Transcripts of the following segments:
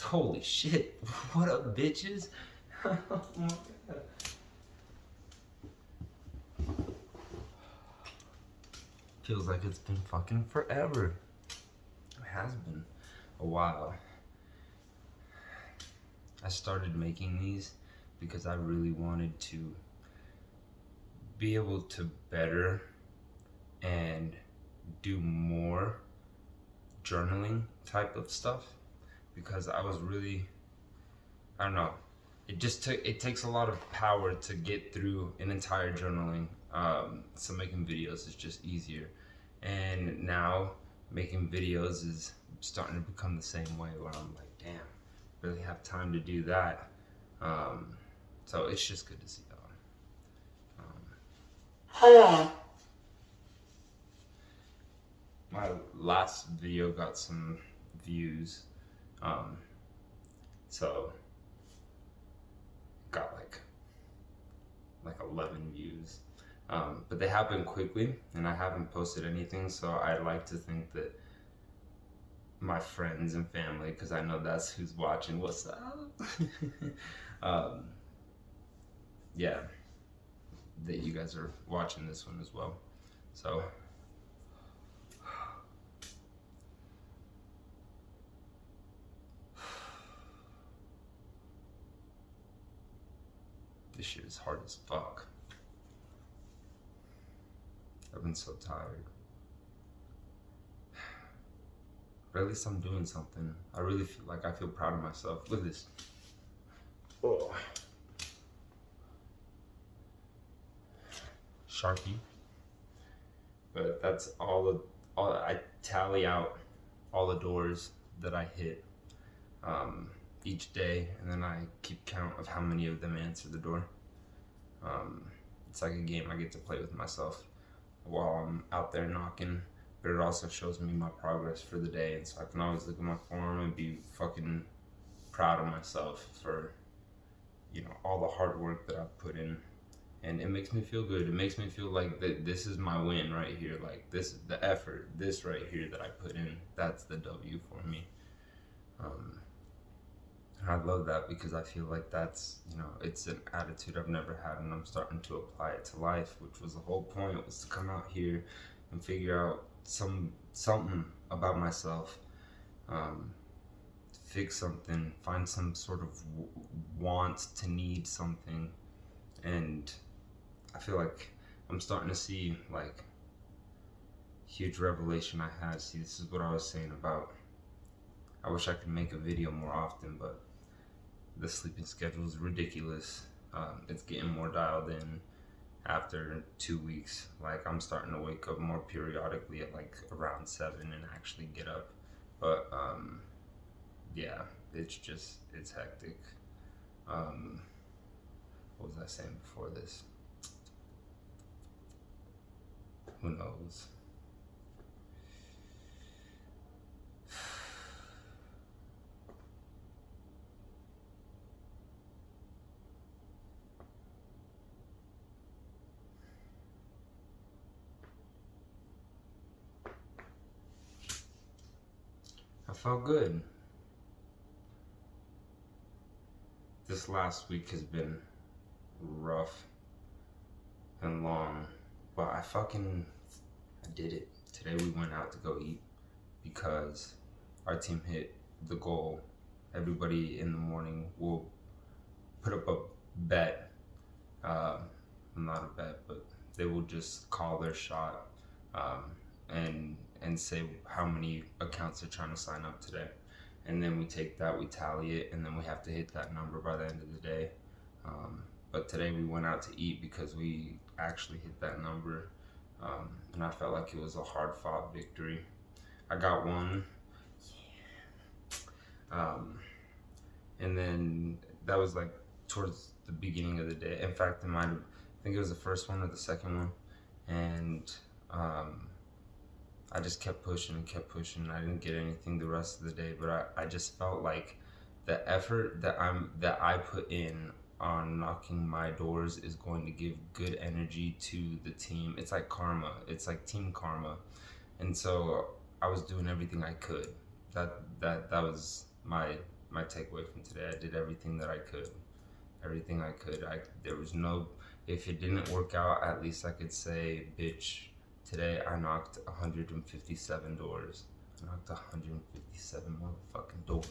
Holy shit. What up, bitches? Oh my God. Feels like it's been fucking forever. It has been a while. I started making these because I really wanted to be able to better and do more journaling type of stuff, because I was really, I don't know, it takes a lot of power to get through an entire journaling. So making videos is just easier, and now making videos is starting to become the same way, where I'm like, damn, really have time to do that. So it's just good to see y'all. My last video got some views, so got like 11 views, but they happen quickly, and I haven't posted anything, so I like to think that my friends and family, because I know that's who's watching, what's up? Yeah, that you guys are watching this one as well, so this shit is hard as fuck. I've been so tired. But at least I'm doing something. I really feel like I feel proud of myself. Look at this. Oh. Sharpie. But that's all I tally out all the doors that I hit each day, and then I keep count of how many of them answer the door. It's like a game I get to play with myself while I'm out there knocking, but it also shows me my progress for the day, and so I can always look at my form and be fucking proud of myself for, you know, all the hard work that I've put in. And it makes me feel good. It makes me feel like that this is my win right here. Like, this is the effort, this right here that I put in, that's the W for me. And I love that, because I feel like that's, you know, it's an attitude I've never had, and I'm starting to apply it to life, which was the whole point, was to come out here and figure out something about myself, fix something, find some sort of want to need something. And I feel like I'm starting to see, like, huge revelation I had. See, this is what I was saying about, I wish I could make a video more often, but the sleeping schedule is ridiculous. It's getting more dialed in after 2 weeks. Like, I'm starting to wake up more periodically at like around 7 and actually get up. But yeah, it's hectic. What was I saying before this? Who knows? I felt good. This last week has been rough and long, but I did it. Today we went out to go eat because our team hit the goal. Everybody in the morning will put up a bet, not a bet, but they will just call their shot, and say how many accounts they're trying to sign up today. And then we take that, we tally it, and then we have to hit that number by the end of the day. But today we went out to eat because we actually hit that number, and I felt like it was a hard-fought victory. I got one, and then that was like towards the beginning of the day. In fact, I think it was the first one or the second one, and I just kept pushing and kept pushing. I didn't get anything the rest of the day, but I just felt like the effort that I put in on knocking my doors is going to give good energy to the team. It's like karma. It's like team karma. And so I was doing everything I could. That was my my takeaway from today. I did everything that I could. Everything I could. There was no, if it didn't work out, at least I could say, bitch, today I knocked 157 doors. I knocked 157 motherfucking doors.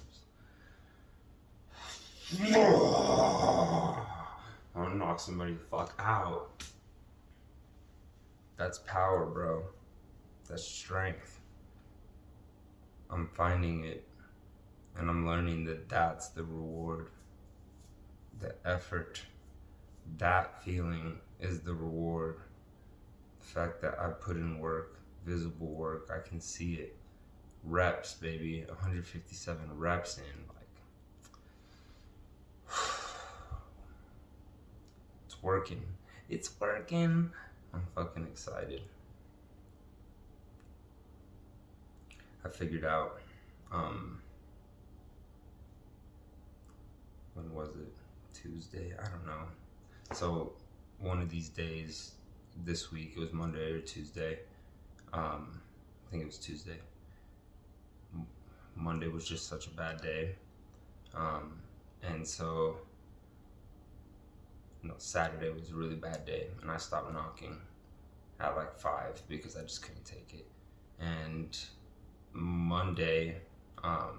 I want to knock somebody the fuck out. That's power, bro. That's strength. I'm finding it, and I'm learning that that's the reward. The effort, that feeling is the reward. The fact that I put in work, visible work, I can see it. Reps, baby, 157 reps in, it's working. It's working. I'm fucking excited. I figured out, when was it? Tuesday? I don't know. So one of these days this week, it was Monday or Tuesday. I think it was Tuesday. Monday was just such a bad day. And so, Saturday was a really bad day, and I stopped knocking at like 5 because I just couldn't take it. And Monday, I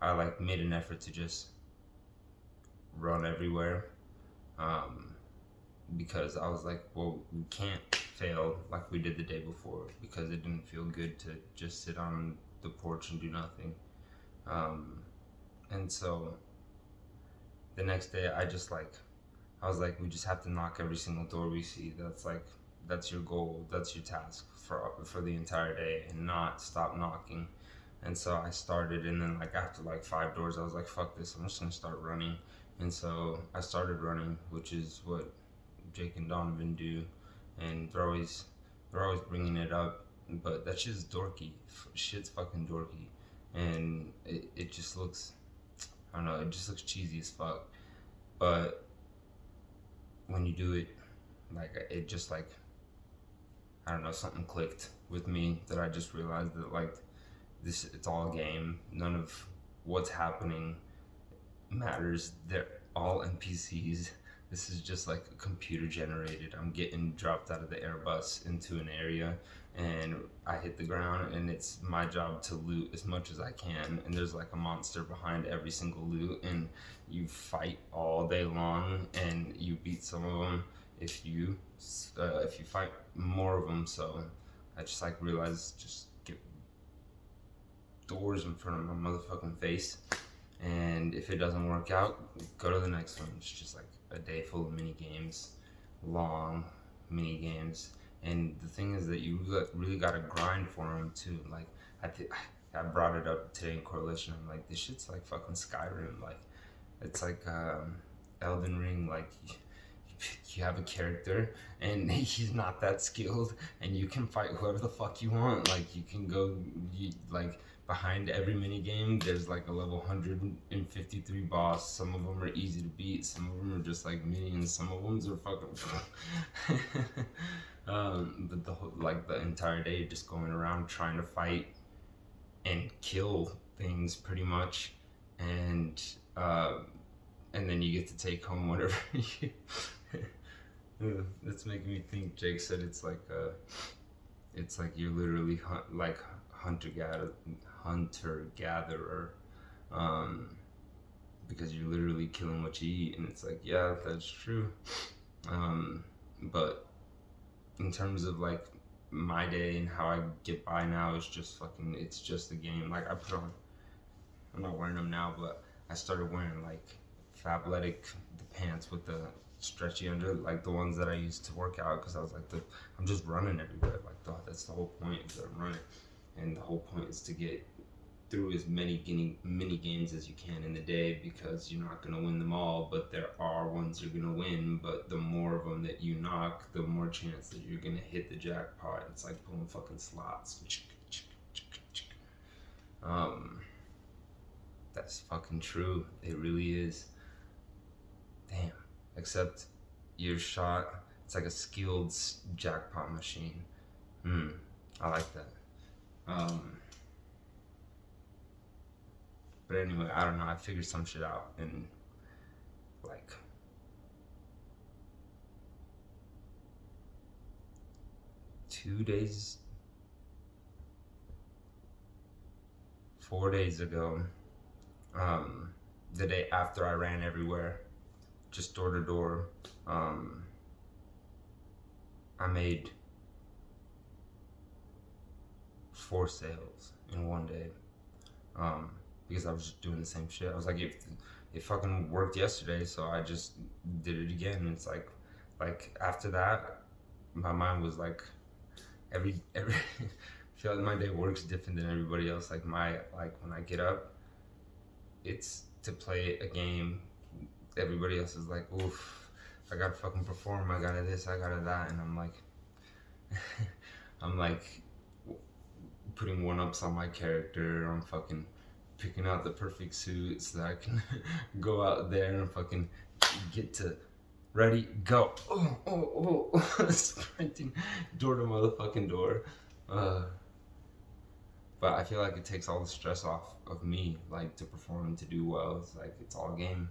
like made an effort to just run everywhere, because I was like, well, we can't fail like we did the day before, because it didn't feel good to just sit on the porch and do nothing. And so the next day I was like, we just have to knock every single door we see. That's your goal, that's your task for the entire day, and not stop knocking. And so I started, and then after 5 doors, I was like, fuck this, I'm just gonna start running. And so I started running, which is what Jake and Donovan do, and they're always bringing it up, but that shit's dorky. Shit's fucking dorky, and it just looks, I don't know, it just looks cheesy as fuck. But when you do it, it just I don't know, something clicked with me, that I just realized that it's all a game. None of what's happening matters. They're all NPCs. This is just computer generated. I'm getting dropped out of the Airbus into an area, and I hit the ground, and it's my job to loot as much as I can. And there's a monster behind every single loot, and you fight all day long, and you beat some of them if you fight more of them. So I just realized, just get doors in front of my motherfucking face, and if it doesn't work out, go to the next one. It's just a day full of mini games, long mini games. And the thing is that you really gotta grind for them too. I brought it up today in correlation. I'm like, this shit's fucking Skyrim. It's Elden Ring. You have a character, and he's not that skilled, and you can fight whoever the fuck you want. You can go, behind every mini game, there's a level 153 boss. Some of them are easy to beat. Some of them are just minions. Some of them are fucking. But the whole, the entire day, you're just going around trying to fight and kill things, pretty much, and then you get to take home whatever you. That's making me think. Jake said it's you're literally hunter gatherer, because you're literally killing what you eat. And it's yeah, that's true. But in terms of my day and how I get by now, it's just a game. I put on, I'm not wearing them now, but I started wearing Fabletics, the pants with the stretchy under, the ones that I used to work out, because I was I'm just running everywhere. That's the whole point, is that I'm running, and the whole point is to get through as many mini games as you can in the day, because you're not gonna win them all, but there are ones you're gonna win. But the more of them that you knock, the more chance that you're gonna hit the jackpot. It's like pulling fucking slots. That's fucking true. It really is. Damn. Except your shot, it's a skilled jackpot machine. I like that. But anyway, I don't know. I figured some shit out in like 2 days, 4 days ago. The day after I ran everywhere, just door to door. I made 4 sales in one day. Because I was just doing the same shit. I was like, it fucking worked yesterday, so I just did it again. And it's like after that, my mind was like, every I feel like my day works different than everybody else. Like when I get up, it's to play a game. Everybody else is like, oof, I gotta fucking perform. I gotta this, I gotta that, and I'm like, I'm like putting one-ups on my character. I'm fucking picking out the perfect suit so that I can go out there and fucking get to ready, go. Sprinting door to motherfucking door. But I feel like it takes all the stress off of me, like to perform, to do well. It's like it's all game.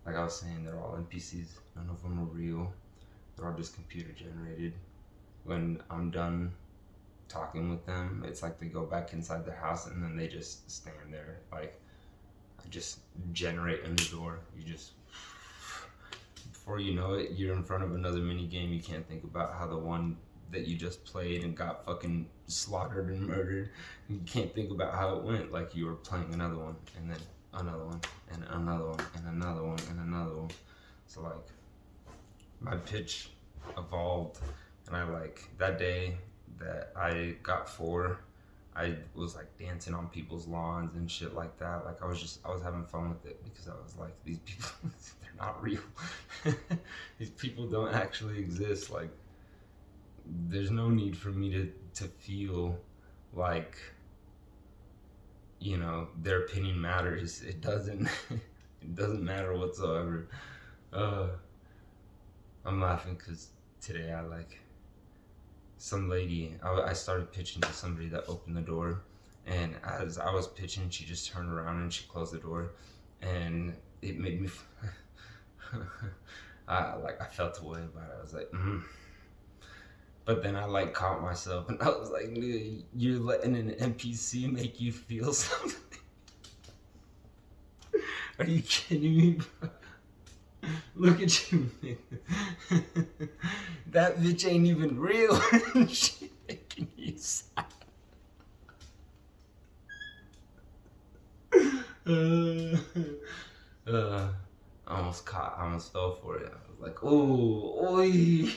Like I was saying, they're all NPCs. None of them are real. They're all just computer generated. When I'm done talking with them, it's like they go back inside their house and then they just stand there. Like I just generate a new door. You just, before you know it, you're in front of another mini game. You can't think about how the one that you just played and got fucking slaughtered and murdered. You can't think about how it went. Like you were playing another one and then another one and another one and another one and another one. So like my pitch evolved, and I like that day that I got 4, I was like dancing on people's lawns and shit like that. Like I was having fun with it because I was like, these people, they're not real. These people don't actually exist. Like there's no need for me to feel like, you know, their opinion matters. It doesn't. It doesn't matter whatsoever. I'm laughing because today I like some lady. I started pitching to somebody that opened the door, and as I was pitching, she just turned around and she closed the door, and it made me. I felt away about it. I was like, But then I like caught myself and I was like, "Dude, you're letting an NPC make you feel something? Are you kidding me, bro? Look at you, nigga. That bitch ain't even real." She making you sad. I almost fell for it. I was like, "Oh, oi."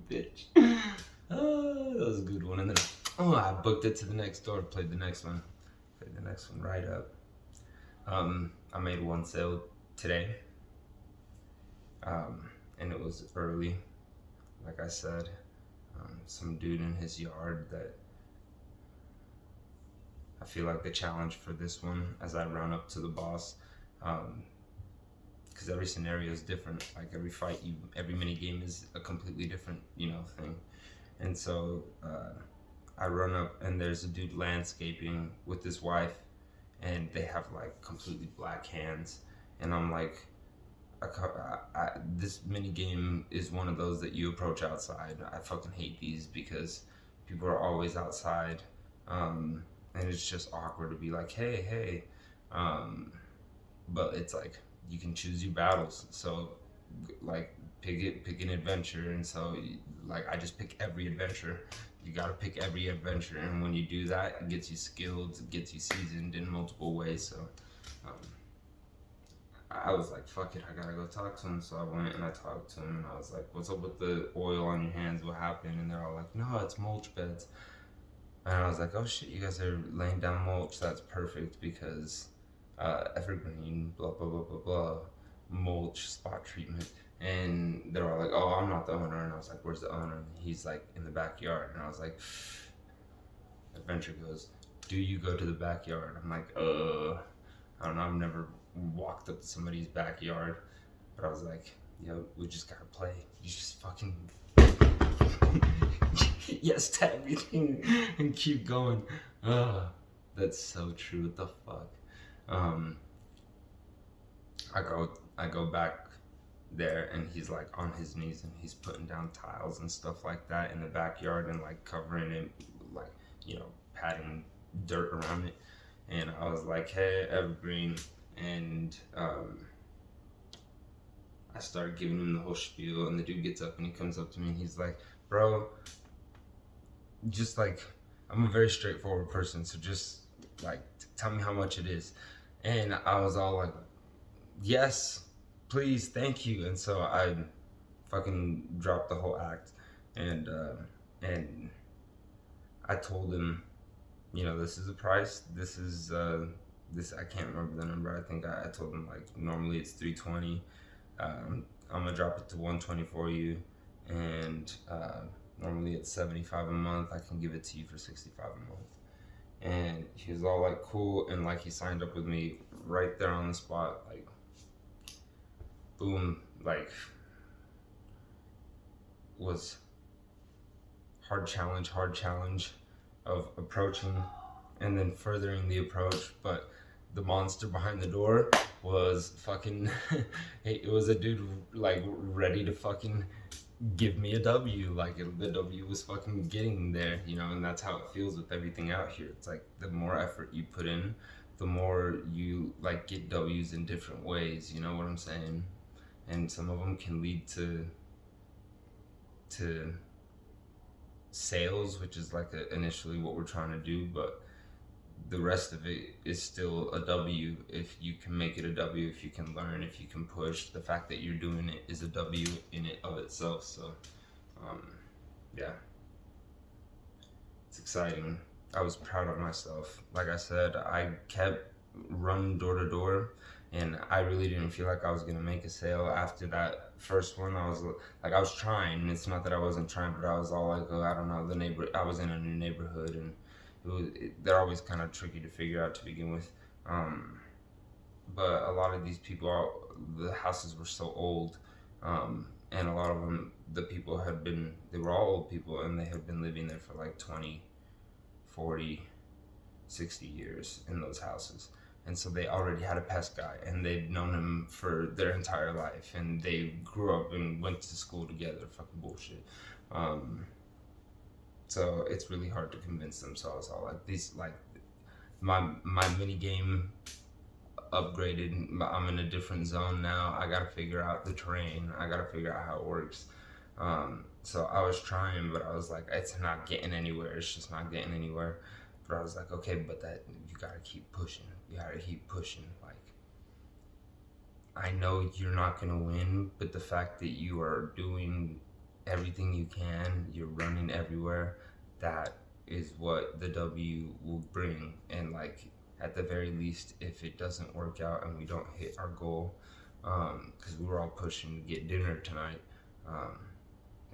Bitch. That was a good one. And then I booked it to the next door, played the next one right up. I made 1 sale today, and it was early, like I said. Some dude in his yard that I feel like the challenge for this one, as I run up to the boss, because every scenario is different. Like every fight, every mini game is a completely different, thing. And so I run up, and there's a dude landscaping with his wife, and they have like completely black hands. And I'm like, this mini game is one of those that you approach outside. I fucking hate these because people are always outside, and it's just awkward to be like, hey, but it's like, you can choose your battles. So like pick an adventure. And so like I just pick every adventure. You gotta pick every adventure, and when you do that, it gets you skilled, it gets you seasoned in multiple ways. So I was like, fuck it, I gotta go talk to him. So I went and I talked to him, and I was like, what's up with the oil on your hands? What happened? And they're all like, no, it's mulch beds. And I was like, oh shit, you guys are laying down mulch. That's perfect because evergreen, blah, blah, blah, blah, blah, mulch, spot treatment. And they were all like, oh, I'm not the owner. And I was like, where's the owner? And he's like, in the backyard. And I was like, Adventure goes, do you go to the backyard? I'm like, I don't know, I've never walked up to somebody's backyard. But I was like, yo, we just gotta play. You just fucking yes to everything and keep going. That's so true. What the fuck? Um, I go back there, and he's like on his knees, and he's putting down tiles and stuff like that in the backyard, and like covering it, like, patting dirt around it. And I was like, hey, Evergreen. And I started giving him the whole spiel, and the dude gets up and he comes up to me and he's like, bro, just like, I'm a very straightforward person, so just like tell me how much it is. And I was all like, yes, please, thank you. And so I fucking dropped the whole act, and I told him, this is a price. This is this, I can't remember the number. I think I told him like normally it's 320. I'm gonna drop it to 120 for you, and normally it's 75 a month. I can give it to you for 65 a month. And he was all like, cool, and like he signed up with me right there on the spot, like boom, like was hard challenge of approaching and then furthering the approach. But the monster behind the door was fucking it was a dude like ready to fucking give me a W. Like the W was fucking getting there, and that's how it feels with everything out here. It's like the more effort you put in, the more you like get W's in different ways, you know what I'm saying? And some of them can lead to sales, which is like initially what we're trying to do, but the rest of it is still a W if you can make it a W, if you can learn, if you can push. The fact that you're doing it is a W in it of itself. So yeah, it's exciting. I was proud of myself. Like I said, I kept running door to door, and I really didn't feel like I was gonna make a sale after that first one. I was trying, and it's not that I wasn't trying, but I was all like, oh, I don't know, I was in a new neighborhood, and they're always kind of tricky to figure out to begin with. But a lot of these people, the houses were so old, and a lot of them, the people they were all old people, and they had been living there for like 20, 40, 60 years in those houses. And so they already had a pest guy, and they'd known him for their entire life, and they grew up and went to school together. Fucking bullshit. So it's really hard to convince them. So I was all like, these, like, my mini game upgraded. I'm in a different zone now. I gotta figure out the terrain. I gotta figure out how it works. So I was trying, but I was like, it's not getting anywhere. It's just not getting anywhere. But I was like, okay, but that you gotta keep pushing. You gotta keep pushing. Like, I know you're not gonna win, but the fact that you are doing everything you can, you're running everywhere, that is what the W will bring. And like, at the very least, if it doesn't work out and we don't hit our goal, because we were all pushing to get dinner tonight,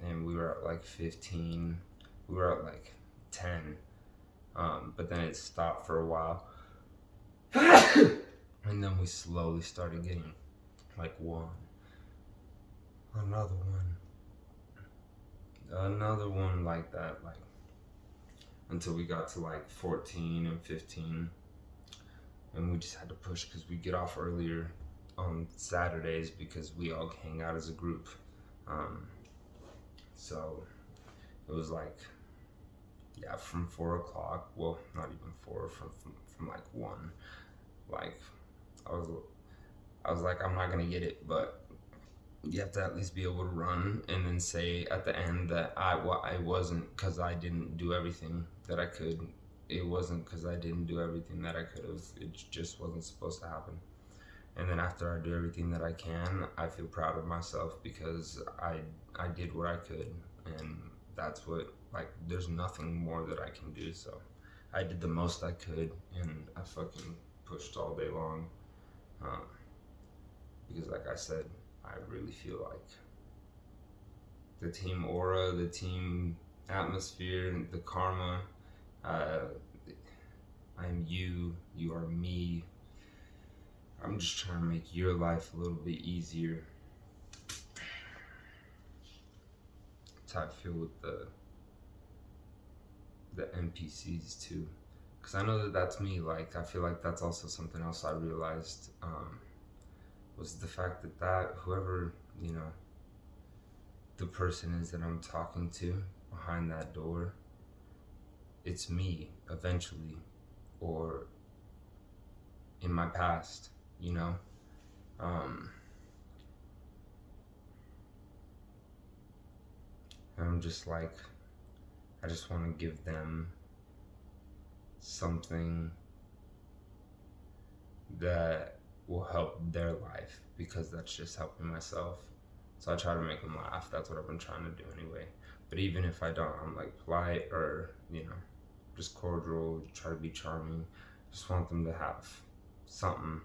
and we were at like 15, we were at like 10, but then it stopped for a while. And then we slowly started getting like another one like that, like until we got to like 14 and 15, and we just had to push because we get off earlier on Saturdays because we all hang out as a group. So it was like, yeah, from 4 o'clock, well, not even 4, from like 1, like I was like, I'm not gonna get it, but you have to at least be able to run and then say at the end that I wasn't, because I didn't do everything that I could. It wasn't because I didn't do everything that I could have. It just wasn't supposed to happen. And then after I do everything that I can, I feel proud of myself because I did what I could, and that's what, like, there's nothing more that I can do. So I did the most I could, and I fucking pushed all day long, because like I said, I really feel like the team aura, the team atmosphere, the karma, I'm you, you are me. I'm just trying to make your life a little bit easier. That's how I feel with the NPCs too. Because I know that that's me. Like, I feel like that's also something else I realized, was the fact that whoever, you know, the person is that I'm talking to behind that door, it's me eventually, or in my past, you know. Um, and I'm just like, I just want to give them something that will help their life, because that's just helping myself. So I try to make them laugh. That's what I've been trying to do anyway. But even if I don't, I'm like polite, or, you know, just cordial, try to be charming. Just want them to have something,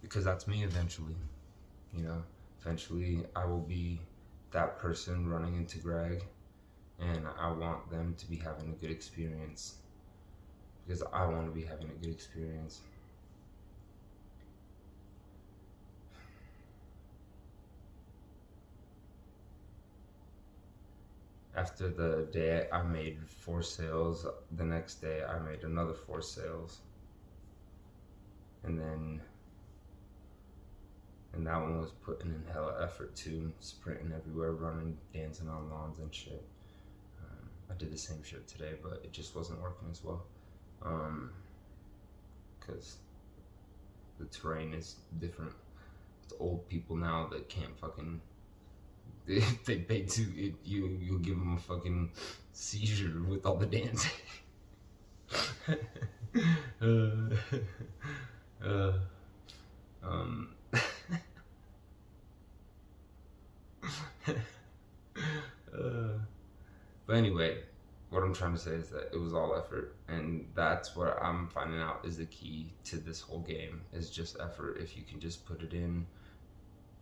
because that's me eventually, you know. Eventually I will be that person running into Greg, and I want them to be having a good experience, because I want to be having a good experience. After the day I made 4 sales, the next day I made another 4 sales. And that one was putting in hella effort too, sprinting everywhere, running, dancing on lawns and shit. I did the same shit today, but it just wasn't working as well. Because the terrain is different. It's old people now that can't fucking, if they pay to, you'll give them a fucking seizure with all the dancing. Um, but anyway, what I'm trying to say is that it was all effort, and that's what I'm finding out is the key to this whole game, is just effort. If you can just put it in,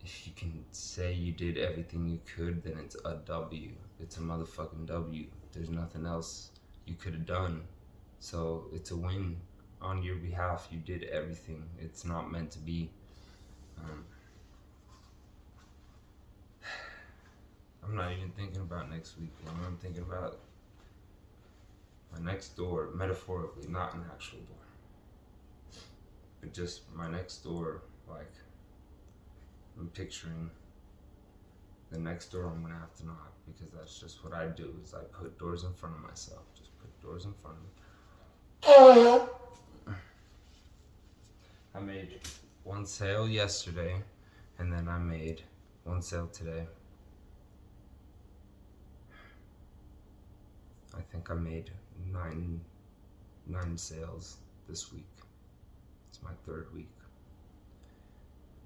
if you can say you did everything you could, then it's a W. It's a motherfucking W. There's nothing else you could have done. So it's a win on your behalf. You did everything. It's not meant to be. I'm not even thinking about next week. I'm thinking about my next door, metaphorically, not an actual door, but just my next door. Like, I'm picturing the next door I'm gonna have to knock, because that's just what I do. Is I put doors in front of myself. Just put doors in front of me. I made 1 sale yesterday, and then I made 1 sale today. I think I made 9 sales this week. It's my 3rd week.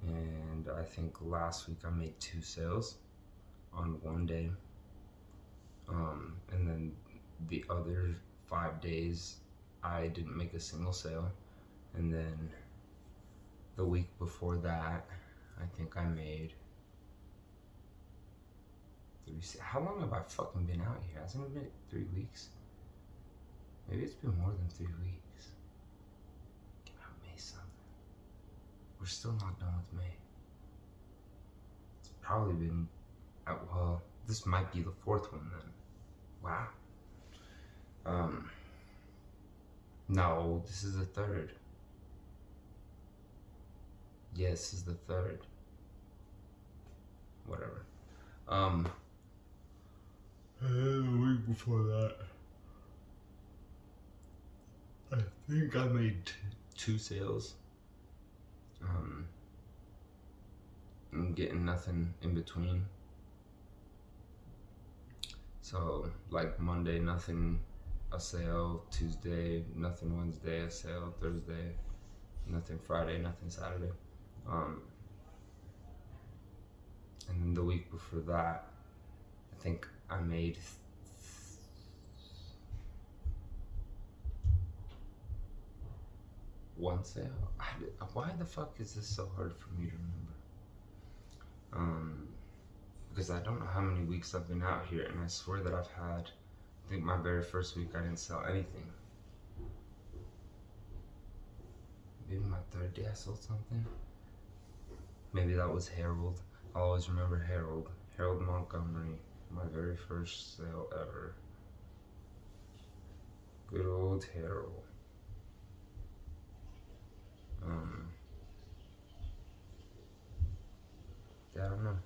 And I think last week I made 2 sales on 1 day. And then the other 5 days I didn't make a single sale. And then the week before that, I think I made 3. How long have I fucking been out here? Hasn't it been 3 weeks? Maybe it's been more than 3 weeks. Get out May something. We're still not done with May. It's probably been, well, this might be the 4th one then. Wow. No, this is the 3rd. Yes, this is the 3rd. Whatever. The week before that, I think I made 2 sales. I'm getting nothing in between. So, like Monday, nothing, a sale. Tuesday, nothing. Wednesday, a sale. Thursday, nothing. Friday, nothing. Saturday. And then the week before that, I think I made 1 sale. Why the fuck is this so hard for me to remember? Because I don't know how many weeks I've been out here, and I swear that I've had, I think my very first week I didn't sell anything. Maybe my 3rd day I sold something. Maybe that was Harold. I'll always remember Harold. Harold Montgomery. My very first sale ever. Good old Harold. Yeah, I don't know.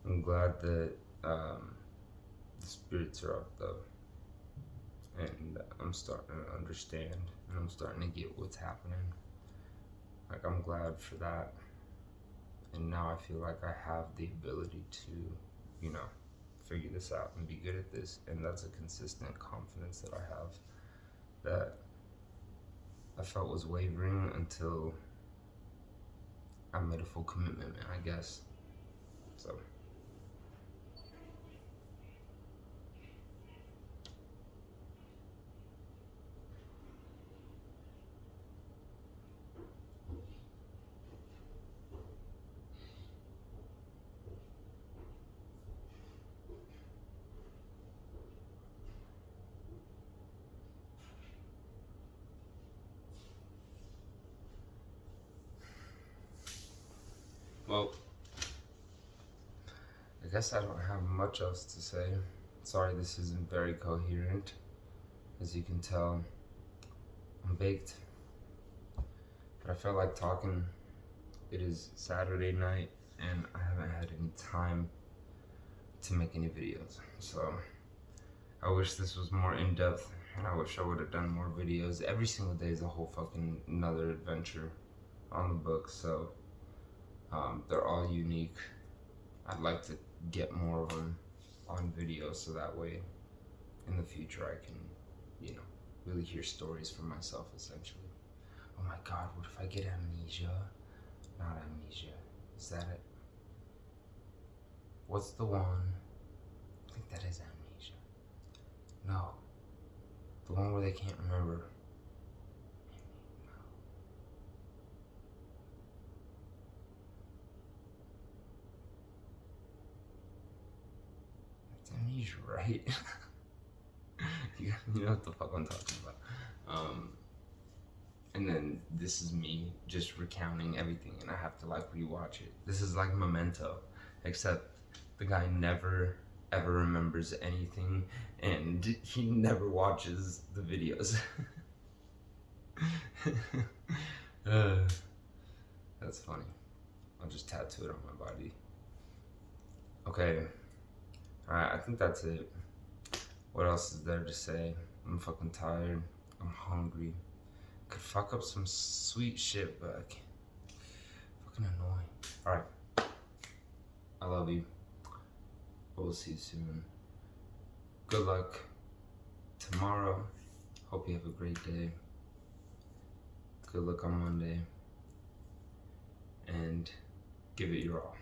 I'm glad that the spirits are up though, and I'm starting to understand, and I'm starting to get what's happening. Like, I'm glad for that, and now I feel like I have the ability to, you know, figure this out and be good at this, and that's a consistent confidence that I have that I felt was wavering until I made a full commitment, I guess. So. Well, I guess I don't have much else to say. Sorry this isn't very coherent. As you can tell, I'm baked. But I felt like talking. It is Saturday night and I haven't had any time to make any videos. So I wish this was more in-depth, and I wish I would have done more videos. Every single day is a whole fucking another adventure on the book, so they're all unique. I'd like to get more of them on video so that way in the future I can, you know, really hear stories for myself essentially. Oh my god, what if I get amnesia? Not amnesia. Is that it? What's the one? I think that is amnesia. No. The one where they can't remember. It's amnesia, right? You know what the fuck I'm talking about. And then this is me just recounting everything, and I have to like rewatch it. This is like Memento, except the guy never ever remembers anything, and he never watches the videos. That's funny. I'll just tattoo it on my body. Okay. Alright, I think that's it. What else is there to say? I'm fucking tired. I'm hungry. Could fuck up some sweet shit, but I can't. Fucking annoying. Alright. I love you. We'll see you soon. Good luck tomorrow. Hope you have a great day. Good luck on Monday. And give it your all.